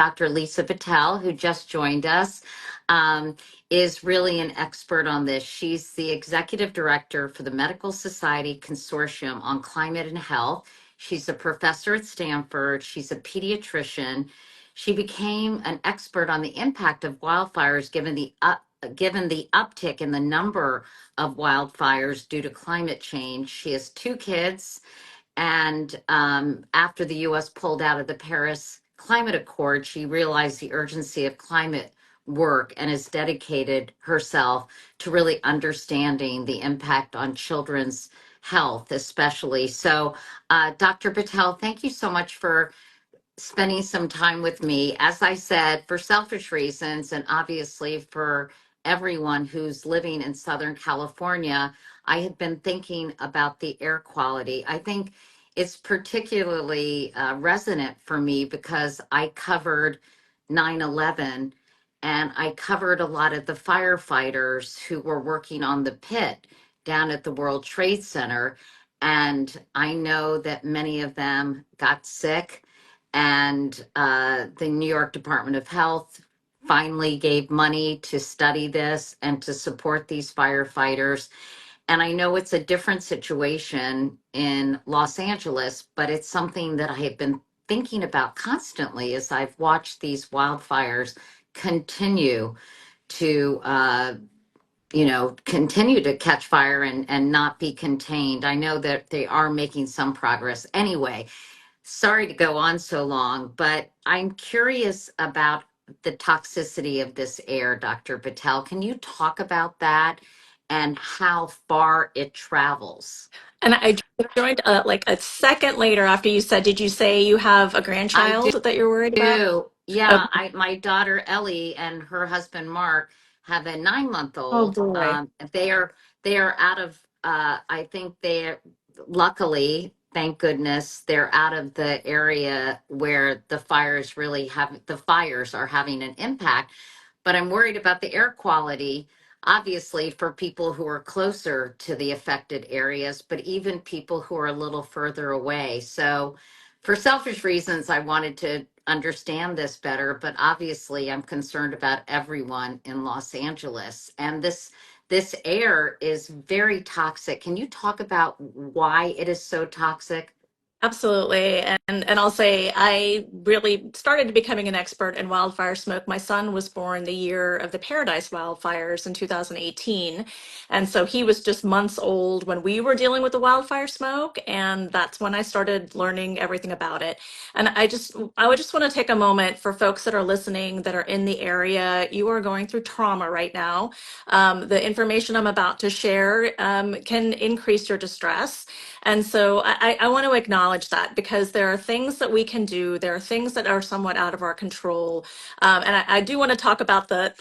Dr. Lisa Patel, who just joined us, um, is really an expert on this. She's the executive director for the Medical Society Consortium on Climate and Health. She's a professor at Stanford. She's a pediatrician. She became an expert on the impact of wildfires given the uptick in the number of wildfires due to climate change. She has two kids, and after the US pulled out of the Paris Climate Accord, she realized the urgency of climate work and has dedicated herself to really understanding the impact on children's health, especially. So, Dr. Patel, thank you so much for spending some time with me. As I said, for selfish reasons, and obviously for everyone who's living in Southern California, I had been thinking about the air quality. I think it's particularly resonant for me because I covered 9/11, and I covered a lot of the firefighters who were working on the pit down at the World Trade Center. And I know that many of them got sick, and the New York Department of Health finally gave money to study this and to support these firefighters. And I know it's a different situation in Los Angeles, but it's something that I have been thinking about constantly as I've watched these wildfires continue to continue to catch fire and not be contained. I know that they are making some progress. Anyway, sorry to go on so long, but I'm curious about the toxicity of this air, Dr. Patel. Can you talk about that and how far it travels? And I joined like a second later after you said, did you say you have a I grandchild that you're worried about? do. Oh, Yeah, my daughter Ellie and her husband Mark have a 9 month oh old. boy. They are out of I think they're luckily, thank goodness, they're out of the area where the fires are having an impact. But I'm worried about the air quality, obviously, for people who are closer to the affected areas, but even people who are a little further away. So, for selfish reasons, I wanted to understand this better, but obviously, I'm concerned about everyone in Los Angeles. And this air is very toxic. Can you talk about why it is so toxic? Absolutely. And I'll say I really started becoming an expert in wildfire smoke. My son was born the year of the Paradise wildfires in 2018. And so he was just months old when we were dealing with the wildfire smoke. And that's when I started learning everything about it. And I would just want to take a moment for folks that are listening that are in the area. You are going through trauma right now. The information I'm about to share can increase your distress. And so I want to acknowledge that because there are things that we can do. There are things that are somewhat out of our control. And I do want to talk about the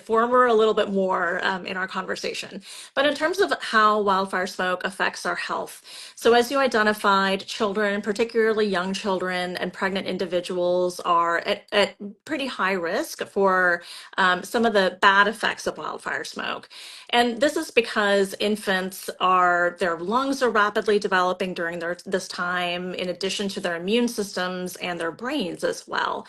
former a little bit more in our conversation. But in terms of how wildfire smoke affects our health. So as you identified, children, particularly young children and pregnant individuals are at pretty high risk for some of the bad effects of wildfire smoke. And this is because their lungs are rapidly developing during this time, in addition to their immune systems and their brains as well.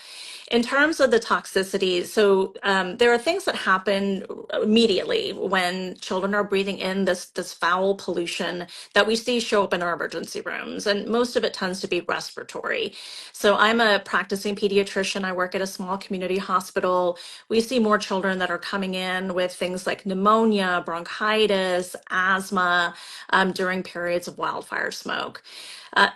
In terms of the toxicity, so there are things that happen immediately when children are breathing in this foul pollution that we see show up in our emergency rooms, and most of it tends to be respiratory. So I'm a practicing pediatrician. I work at a small community hospital. We see more children that are coming in with things like pneumonia, bronchitis, asthma during periods of wildfire smoke.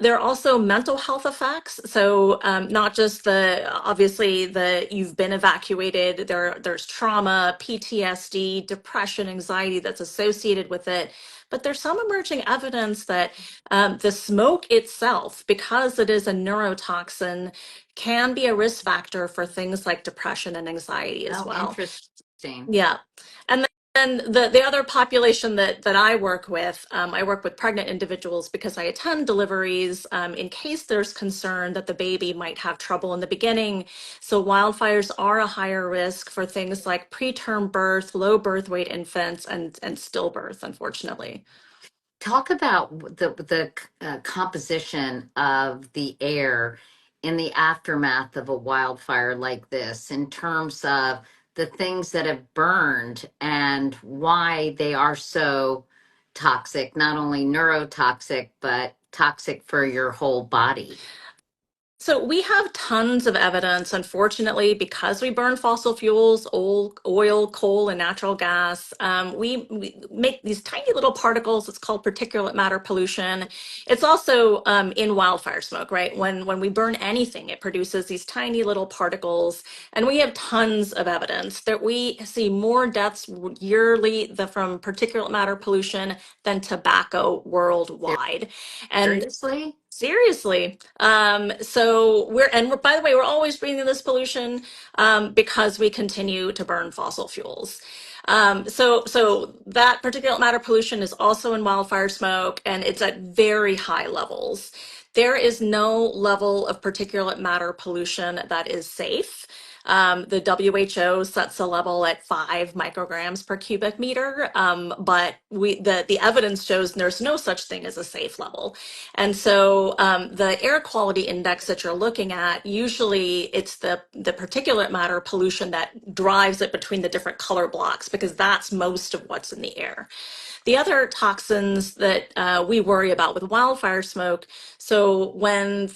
There are also mental health effects. So not just you've been evacuated, there's trauma, PTSD, depression, anxiety that's associated with it. But there's some emerging evidence that the smoke itself, because it is a neurotoxin, can be a risk factor for things like depression and anxiety as Oh, well. interesting. Yeah. And then the other population that I work with pregnant individuals because I attend deliveries in case there's concern that the baby might have trouble in the beginning. So wildfires are a higher risk for things like preterm birth, low birth weight infants, and stillbirth, unfortunately. Talk about the composition of the air in the aftermath of a wildfire like this in terms of the things that have burned and why they are so toxic, not only neurotoxic, but toxic for your whole body? So we have tons of evidence, unfortunately, because we burn fossil fuels, oil, coal, and natural gas. We make these tiny little particles. It's called particulate matter pollution. It's also in wildfire smoke, right? When we burn anything, it produces these tiny little particles. And we have tons of evidence that we see more deaths yearly from particulate matter pollution than tobacco worldwide. And Seriously? seriously. By the way, we're always breathing this pollution because we continue to burn fossil fuels. So that particulate matter pollution is also in wildfire smoke, and it's at very high levels. There is no level of particulate matter pollution that is safe. The WHO sets a level at 5 micrograms per cubic meter, but the evidence shows there's no such thing as a safe level. And so the air quality index that you're looking at, usually it's the particulate matter pollution that drives it between the different color blocks, because that's most of what's in the air. The other toxins that we worry about with wildfire smoke, so when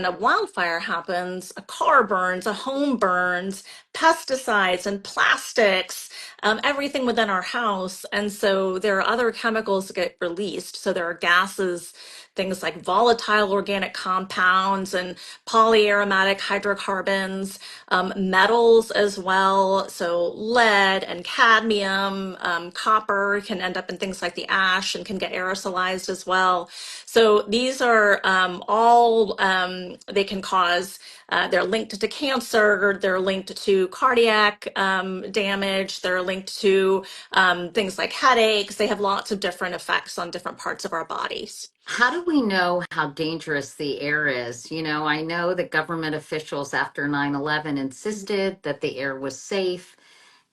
a wildfire happens, a car burns, a home burns, pesticides and plastics, everything within our house. And so there are other chemicals that get released. So there are gases, things like volatile organic compounds and polyaromatic hydrocarbons, metals as well. So lead and cadmium, copper can end up in things like the ash and can get aerosolized as well. So these are all, they can cause, they're linked to cancer, they're linked to cardiac damage, they're linked to things like headaches. They have lots of different effects on different parts of our bodies. How do we know how dangerous the air is? I know that government officials after 9/11 insisted that the air was safe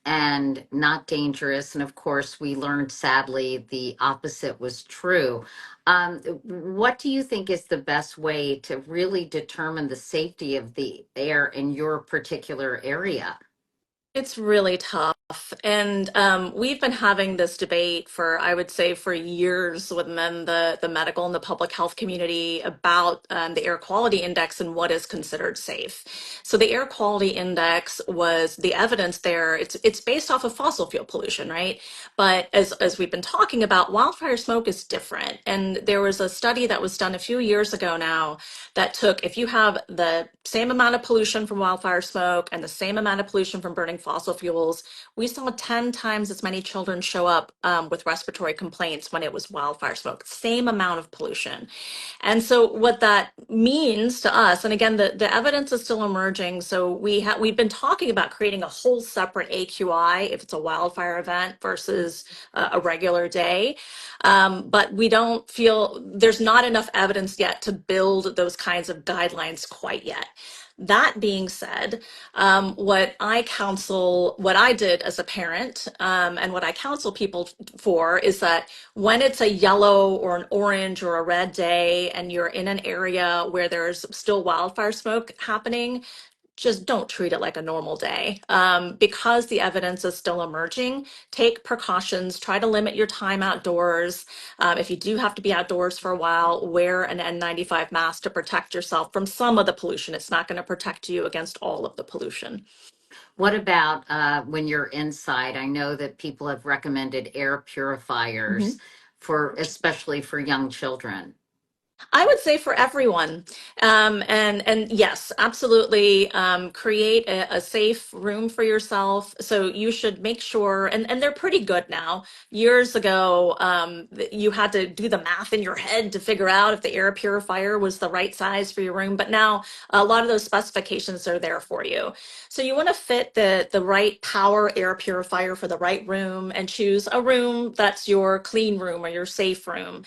and not dangerous. And of course, we learned sadly the opposite was true. What do you think is the best way to really determine the safety of the air in your particular area? It's really tough. And we've been having this debate for, I would say, for years within the medical and the public health community about the air quality index and what is considered safe. So the air quality index was the evidence there. It's based off of fossil fuel pollution, right? But as we've been talking about, wildfire smoke is different. And there was a study that was done a few years ago now that took, if you have the same amount of pollution from wildfire smoke and the same amount of pollution from burning fossil fuels, we saw 10 times as many children show up with respiratory complaints when it was wildfire smoke, same amount of pollution. And so what that means to us, and again, the evidence is still emerging. So we've been talking about creating a whole separate AQI if it's a wildfire event versus a regular day. But we don't feel there's not enough evidence yet to build those kinds of guidelines quite yet. That being said, what I did as a parent, and what I counsel people for is that when it's a yellow or an orange or a red day and you're in an area where there's still wildfire smoke happening, just don't treat it like a normal day. Because the evidence is still emerging, take precautions, try to limit your time outdoors. If you do have to be outdoors for a while, wear an N95 mask to protect yourself from some of the pollution. It's not going to protect you against all of the pollution. What about when you're inside? I know that people have recommended air purifiers for, especially for young children. I would say for everyone. And yes, absolutely, create a safe room for yourself. So you should make sure, and they're pretty good now. Years ago, you had to do the math in your head to figure out if the air purifier was the right size for your room. But now a lot of those specifications are there for you. So you want to fit the right power air purifier for the right room and choose a room that's your clean room or your safe room,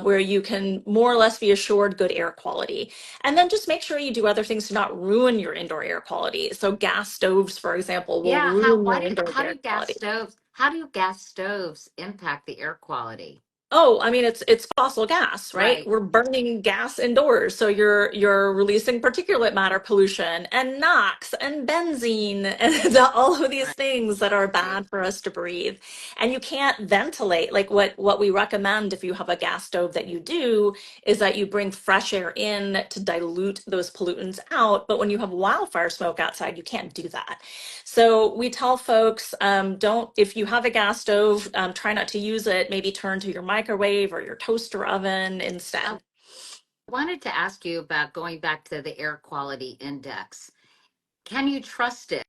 where you can more or less be assured good air quality. And then just make sure you do other things to not ruin your indoor air quality. So gas stoves, for example, will Yeah, ruin your indoor air quality. how do gas stoves impact the air quality? Oh, I mean it's fossil gas, right? Right, We're burning gas indoors. So you're releasing particulate matter pollution and NOx and benzene and all of these right, things that are right. bad for us to breathe. And you can't ventilate. Like what we recommend if you have a gas stove that you do is that you bring fresh air in to dilute those pollutants out. But when you have wildfire smoke outside, you can't do that. So we tell folks, don't, if you have a gas stove, try not to use it. Maybe turn to your microwave or your toaster oven I instead. wanted to ask you about going back to the air quality index. Can you trust it,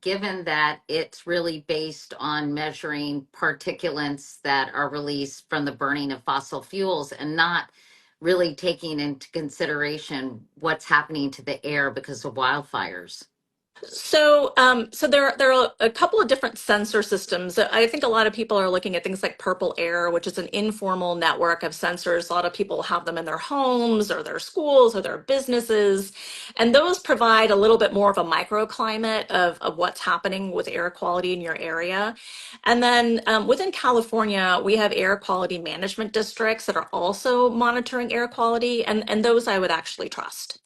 given that it's really based on measuring particulates that are released from the burning of fossil fuels and not really taking into consideration what's happening to the air because of wildfires? So there are a couple of different sensor systems. I think a lot of people are looking at things like Purple Air, which is an informal network of sensors. A lot of people have them in their homes or their schools or their businesses, and those provide a little bit more of a microclimate of what's happening with air quality in your area. And then within California, we have air quality management districts that are also monitoring air quality, and those I would actually trust.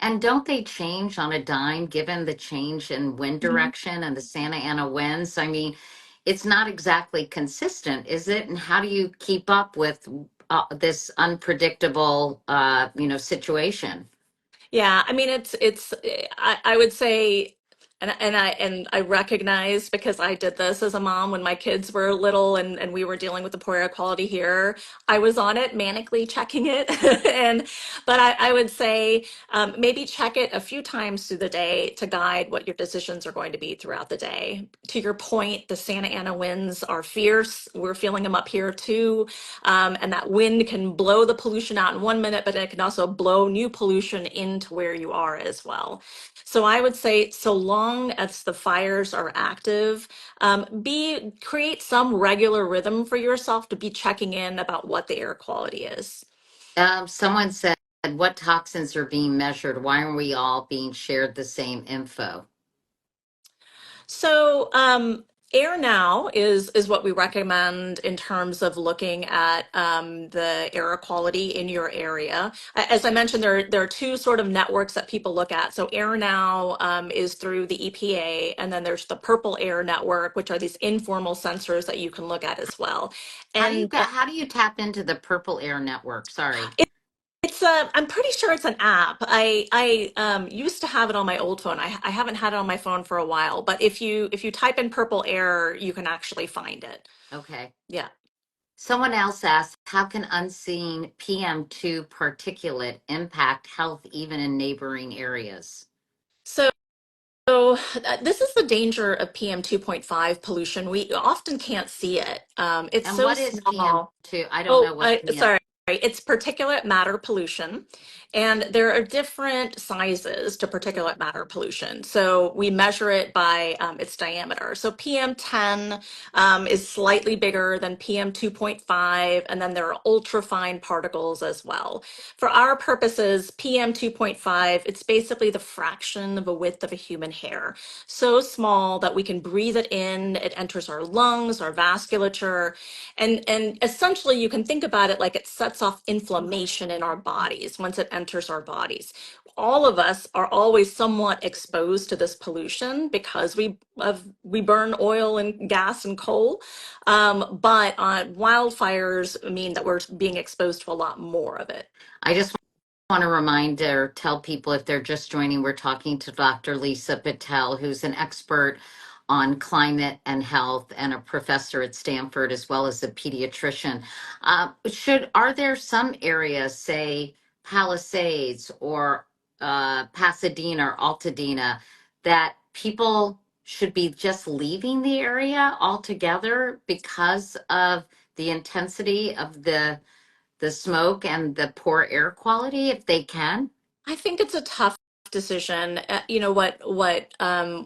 And don't they change on a dime given the change in wind direction and the Santa Ana winds? I mean, it's not exactly consistent, is it? And how do you keep up with this unpredictable, situation? Yeah, I mean I would say and I recognize because I did this as a mom when my kids were little and we were dealing with the poor air quality here. I was on it, manically checking it. And but I would say maybe check it a few times through the day to guide what your decisions are going to be throughout the day. To your point, the Santa Ana winds are fierce. We're feeling them up here too. And that wind can blow the pollution out in 1 minute, but it can also blow new pollution into where you are as well. So I would say, so long as the fires are active, create some regular rhythm for yourself to be checking in about what the air quality is. Someone said, what toxins are being measured? Why are we all being shared the same info? So, Air Now is what we recommend in terms of looking at the air quality in your area. As I mentioned, there are two sort of networks that people look at. So Air Now is through the EPA, and then there's the Purple Air Network, which are these informal sensors that you can look at as well. And How do you tap into the Purple Air Network? Sorry. I'm pretty sure it's an app. I used to have it on my old phone. I haven't had it on my phone for a while, but if you type in Purple Air, you can actually find it. Okay. Yeah. Someone else asked, how can unseen PM2 particulate impact health even in neighboring areas? So this is the danger of PM 2.5 pollution. We often can't see it. It's And so what is small. PM2? I don't know Oh, what PM. sorry. It's particulate matter pollution. And there are different sizes to particulate matter pollution. So we measure it by its diameter. So PM10 is slightly bigger than PM 2.5. And then there are ultrafine particles as well. For our purposes, PM 2.5, it's basically the fraction of a width of a human hair. So small that we can breathe it in. It enters our lungs, our vasculature. And essentially, you can think about it like it sets off inflammation in our bodies once it enters our bodies. All of us are always somewhat exposed to this pollution because we burn oil and gas and coal, but wildfires mean that we're being exposed to a lot more of it. I just want to remind or tell people if they're just joining, we're talking to Dr. Lisa Patel, who's an expert on climate and health and a professor at Stanford, as well as a pediatrician. Are there some areas, say Palisades or Pasadena or Altadena, that people should be just leaving the area altogether because of the intensity of the smoke and the poor air quality if they can? I think it's a tough decision. You know what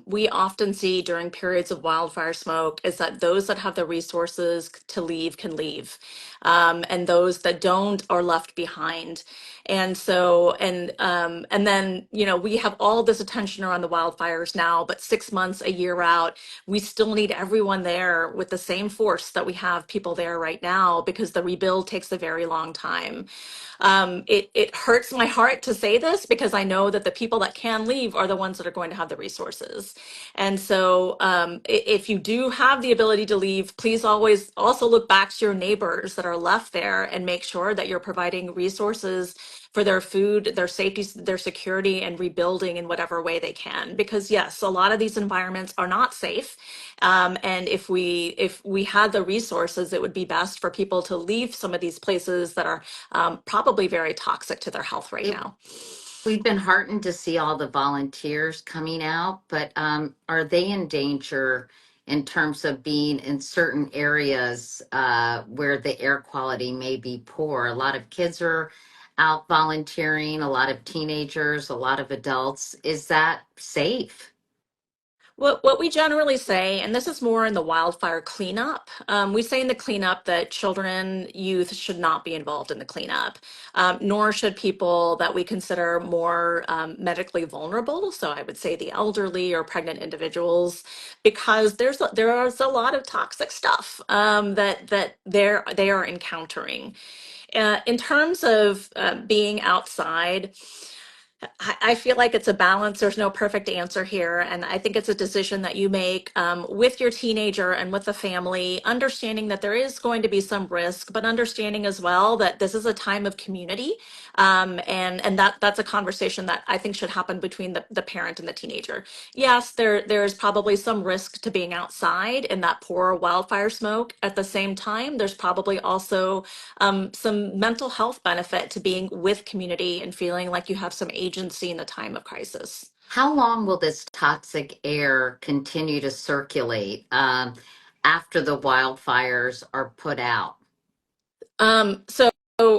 we often see during periods of wildfire smoke is that those that have the resources to leave can leave, and those that don't are left behind. And so, and then, you know, we have all this attention around the wildfires now, but 6 months, a year out, we still need everyone there with the same force that we have people there right now, because the rebuild takes a very long time. It hurts my heart to say this, because I know that the people that can leave are the ones that are going to have the resources. And so, if you do have the ability to leave, please always also look back to your neighbors that are left there and make sure that you're providing resources for their food, their safety, their security, and rebuilding in whatever way they can. Because yes, a lot of these environments are not safe, and if we had the resources, it would be best for people to leave some of these places that are probably very toxic to their health right It, now. we've been heartened to see all the volunteers coming out, but are they in danger in terms of being in certain areas where the air quality may be poor? A lot of kids are out volunteering, a lot of teenagers, a lot of adults. Is that safe? What we generally say, and this is more in the wildfire cleanup, we say in the cleanup that children, youth should not be involved in the cleanup, nor should people that we consider more medically vulnerable. So I would say the elderly or pregnant individuals, because there's a lot of toxic stuff that they are encountering. In terms of being outside, I feel like it's a balance. There's no perfect answer here. And I think it's a decision that you make with your teenager and with the family, understanding that there is going to be some risk, but understanding as well that this is a time of community. And that's a conversation that I think should happen between the parent and the teenager. Yes, there's probably some risk to being outside in that poor wildfire smoke. At the same time, there's probably also some mental health benefit to being with community and feeling like you have some agency in the time of crisis. How long will this toxic air continue to circulate after the wildfires are put out? So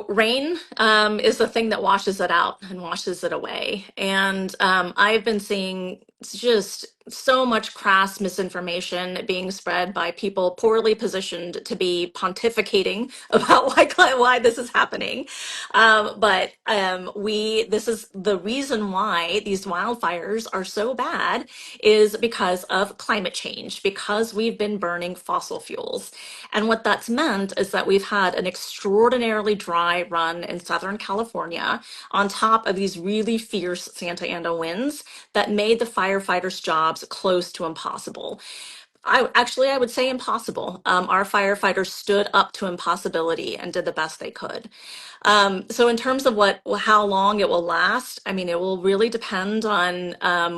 rain is the thing that washes it out and washes it away. And I've been seeing just so much crass misinformation being spread by people poorly positioned to be pontificating about why this is happening. But this is the reason why these wildfires are so bad, is because of climate change, because we've been burning fossil fuels. And what that's meant is that we've had an extraordinarily dry run in Southern California, on top of these really fierce Santa Ana winds that made the firefighters' jobs close to impossible. I would say impossible. Our firefighters stood up to impossibility and did the best they could. So in terms of how long it will last, I mean, it will really depend on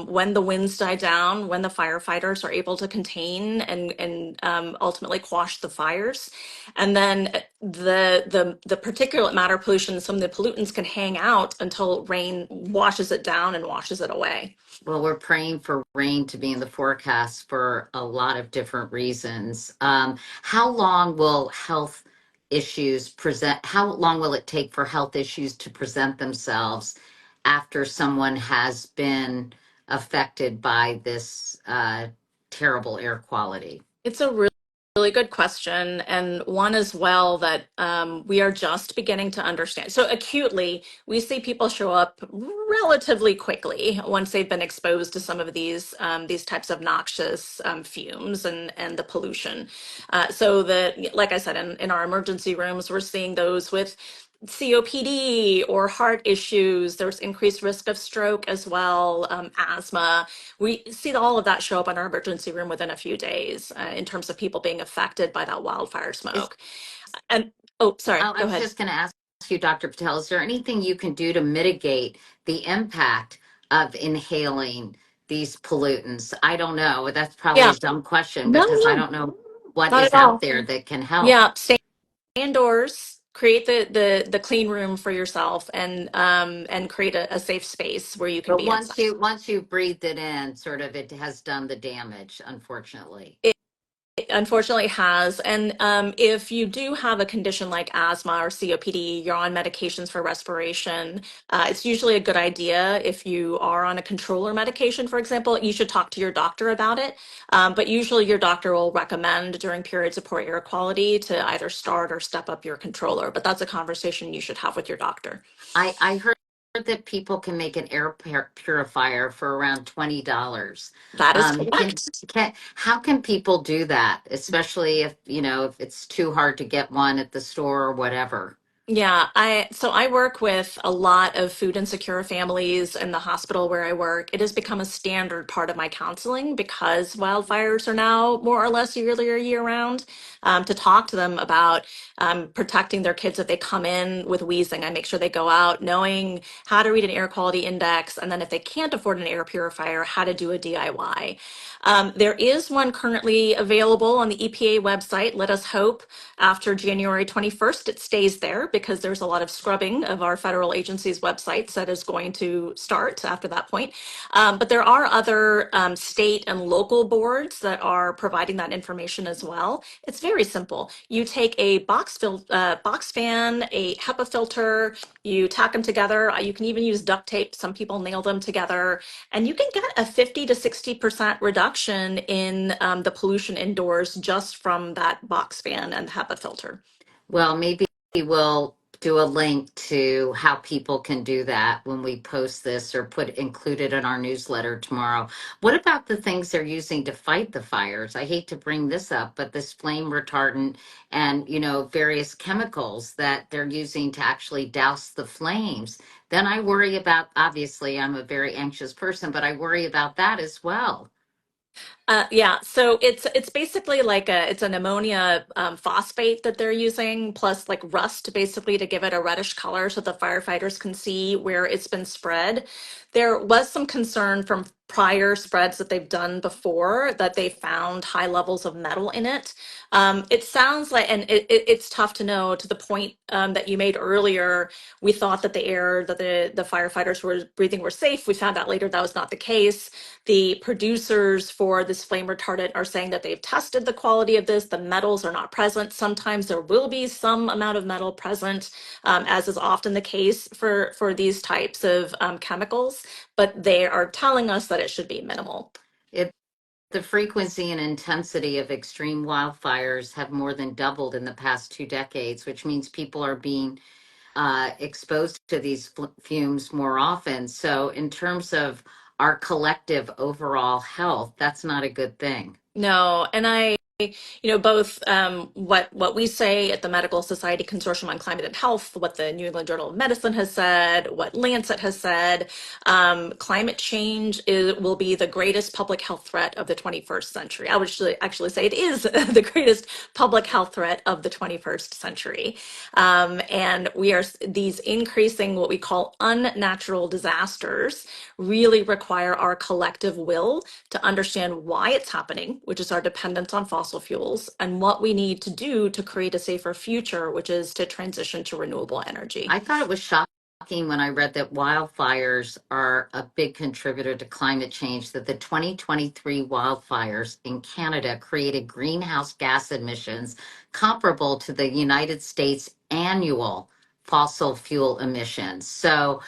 when the winds die down, when the firefighters are able to contain and ultimately quash the fires, and then the particulate matter pollution. Some of the pollutants can hang out until rain washes it down and washes it away. Well, we're praying for rain to be in the forecast for a lot of different reasons. How long will health issues present? How long will it take for health issues to present themselves after someone has been affected by this terrible air quality? It's a really good question, and one as well that we are just beginning to understand. So acutely, we see people show up relatively quickly once they've been exposed to some of these types of noxious fumes and the pollution. So that, like I said, in our emergency rooms, we're seeing those with COPD or heart issues. There's increased risk of stroke as well, asthma. We see all of that show up in our emergency room within a few days in terms of people being affected by that wildfire Is, smoke. And oh, sorry, oh, I go was ahead. just going to ask you, Dr. Patel, is there anything you can do to mitigate the impact of inhaling these pollutants? I don't know. That's probably Yeah, a dumb question no, because I no, don't know what not is at out all. there that can help. Yeah, stay indoors, create the clean room for yourself, and create a safe space where you can But be inside. once you breathed it in, sort of it has done the damage, unfortunately. unfortunately has. And if you do have a condition like asthma or COPD, you're on medications for respiration, it's usually a good idea if you are on a controller medication, for example, you should talk to your doctor about it. But usually your doctor will recommend during periods of poor air quality to either start or step up your controller. But that's a conversation you should have with your doctor. I heard that people can make an air purifier for around $20. That is Can correct. how can people do that, especially if if it's too hard to get one at the store or whatever? Yeah, I work with a lot of food insecure families in the hospital where I work. It has become a standard part of my counseling because wildfires are now more or less yearly or year round. To talk to them about protecting their kids if they come in with wheezing. I make sure they go out knowing how to read an air quality index, and then if they can't afford an air purifier, how to do a DIY. There is one currently available on the EPA website. Let us hope after January 21st it stays there because there's a lot of scrubbing of our federal agencies' websites that is going to start after that point. But there are other state and local boards that are providing that information as well. It's very simple. You take a box fan, a HEPA filter, you tack them together. You can even use duct tape. Some people nail them together, and you can get a 50 to 60% reduction in the pollution indoors just from that box fan and HEPA filter. Well, maybe we'll do a link to how people can do that when we post this or put included in our newsletter tomorrow. What about the things they're using to fight the fires? I hate to bring this up, but this flame retardant and, various chemicals that they're using to actually douse the flames. Then I worry about, obviously, I'm a very anxious person, but I worry about that as well. Yeah, so it's basically like it's an ammonia phosphate that they're using, plus like rust basically to give it a reddish color so the firefighters can see where it's been spread. There was some concern from prior spreads that they've done before that they found high levels of metal in it. It sounds like, and it's tough to know to the point that you made earlier. We thought that the air that the firefighters were breathing were safe. We found out later that was not the case. The producers for this flame retardant are saying that they've tested the quality of this. The metals are not present. Sometimes there will be some amount of metal present, as is often the case for these types of chemicals, but they are telling us that it should be minimal. It, the frequency and intensity of extreme wildfires have more than doubled in the past 2 decades, which means people are being exposed to these fumes more often. So, in terms of our collective overall health, that's not a good thing. No, and both what we say at the Medical Society Consortium on Climate and Health, what the New England Journal of Medicine has said, what Lancet has said, climate change will be the greatest public health threat of the 21st century. I would actually say it is the greatest public health threat of the 21st century. And these increasing what we call unnatural disasters really require our collective will to understand why it's happening, which is our dependence on fossil fuels, and what we need to do to create a safer future, which is to transition to renewable energy. I thought it was shocking when I read that wildfires are a big contributor to climate change, that the 2023 wildfires in Canada created greenhouse gas emissions comparable to the United States annual fossil fuel emissions. So,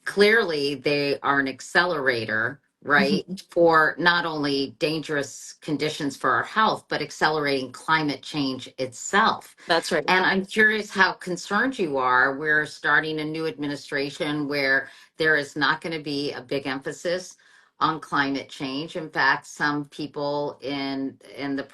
clearly they are an accelerator, right, Mhm. for not only dangerous conditions for our health, but accelerating climate change itself. That's right. And I'm curious how concerned you are. We're starting a new administration where there is not going to be a big emphasis on climate change. In fact, some people in the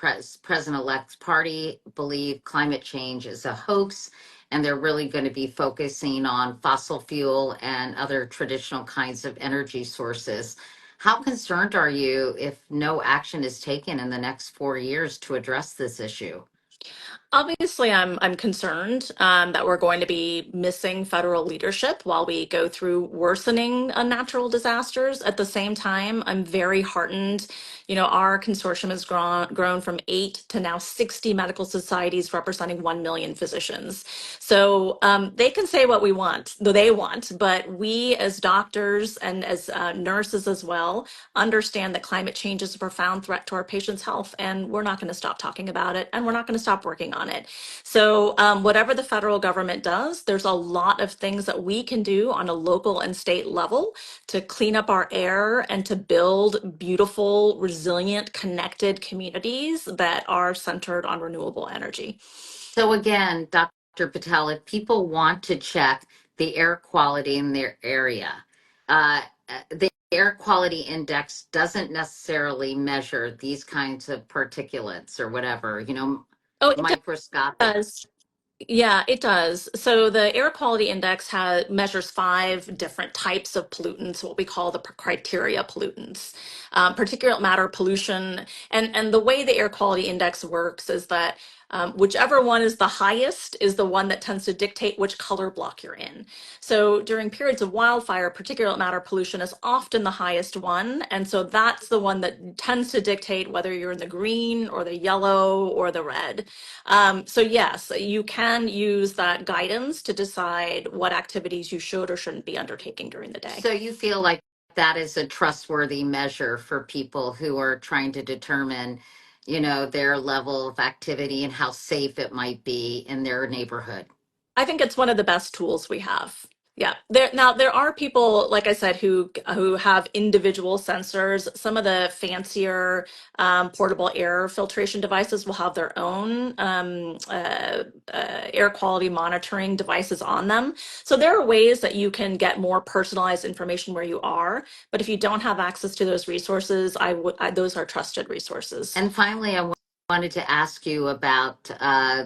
president-elect's party believe climate change is a hoax, and they're really going to be focusing on fossil fuel and other traditional kinds of energy sources. How concerned are you if no action is taken in the next 4 years to address this issue? Obviously, I'm concerned that we're going to be missing federal leadership while we go through worsening natural disasters. At the same time, I'm very heartened. You know, our consortium has grown from 8 to now 60 medical societies representing 1 million physicians. So they can say what we want, though they want, but we as doctors and as nurses as well understand that climate change is a profound threat to our patients' health, and we're not going to stop talking about it, and we're not going to stop working on it. So whatever the federal government does, there's a lot of things that we can do on a local and state level to clean up our air and to build beautiful, resilient, connected communities that are centered on renewable energy. So again, Dr. Patel, if people want to check the air quality in their area, the air quality index doesn't necessarily measure these kinds of particulates or whatever, Oh, it microscopic. does. Yeah, it does. So the air quality index measures 5 different types of pollutants, what we call the criteria pollutants, particulate matter pollution. And the way the air quality index works is that whichever one is the highest is the one that tends to dictate which color block you're in. So during periods of wildfire, particulate matter pollution is often the highest one. And so that's the one that tends to dictate whether you're in the green or the yellow or the red. So yes, you can use that guidance to decide what activities you should or shouldn't be undertaking during the day. So you feel like that is a trustworthy measure for people who are trying to determine, their level of activity and how safe it might be in their neighborhood. I think it's one of the best tools we have. Yeah. There are people, like I said, who have individual sensors. Some of the fancier portable air filtration devices will have their own air quality monitoring devices on them. So there are ways that you can get more personalized information where you are. But if you don't have access to those resources, those are trusted resources. And finally, I wanted to ask you about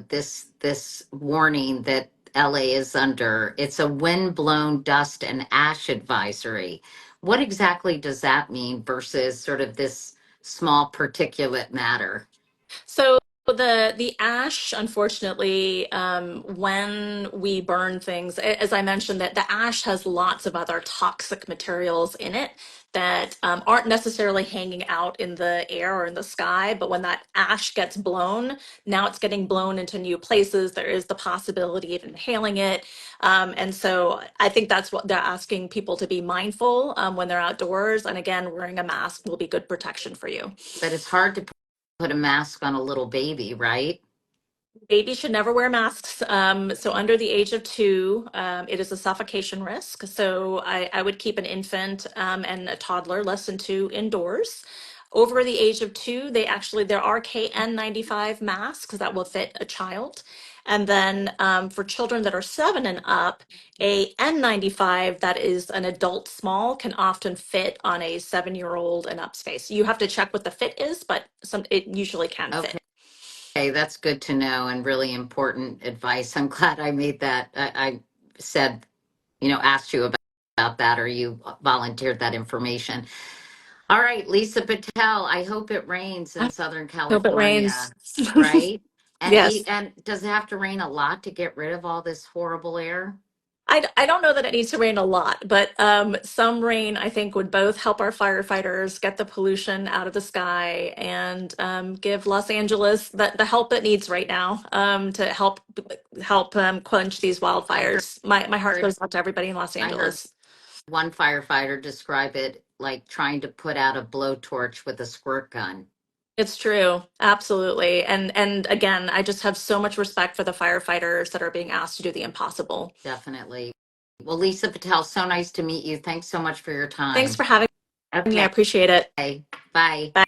this warning that LA is under. It's a wind-blown dust and ash advisory. What exactly does that mean versus sort of this small particulate matter? So the ash, unfortunately, when we burn things, as I mentioned, that the ash has lots of other toxic materials in it that aren't necessarily hanging out in the air or in the sky. But when that ash gets blown, now it's getting blown into new places. There is the possibility of inhaling it. And so I think that's what they're asking people to be mindful when they're outdoors. And again, wearing a mask will be good protection for you. But it's hard to put a mask on a little baby, right? Babies should never wear masks. So under the age of 2, it is a suffocation risk. So I would keep an infant and a toddler less than 2 indoors. Over the age of 2, there are KN95 masks that will fit a child. And then for children that are 7 and up, a N95 that is an adult small can often fit on a 7-year-old and up's face. You have to check what the fit is, but it usually can fit. Okay, that's good to know and really important advice. I'm glad I made that. I said, asked you about that, or you volunteered that information. All right, Lisa Patel, I hope it rains in I Southern hope it rains. California, right? Yes. And does it have to rain a lot to get rid of all this horrible air? I don't know that it needs to rain a lot, but some rain I think would both help our firefighters get the pollution out of the sky and give Los Angeles the help it needs right now to help quench these wildfires. My heart goes out to everybody in Los I heard Angeles. one firefighter describe it like trying to put out a blowtorch with a squirt gun. It's true, absolutely. And again, I just have so much respect for the firefighters that are being asked to do the impossible. Definitely. Well, Lisa Patel, so nice to meet you. Thanks so much for your Thanks time. for having me. I Okay, appreciate it. bye. Bye.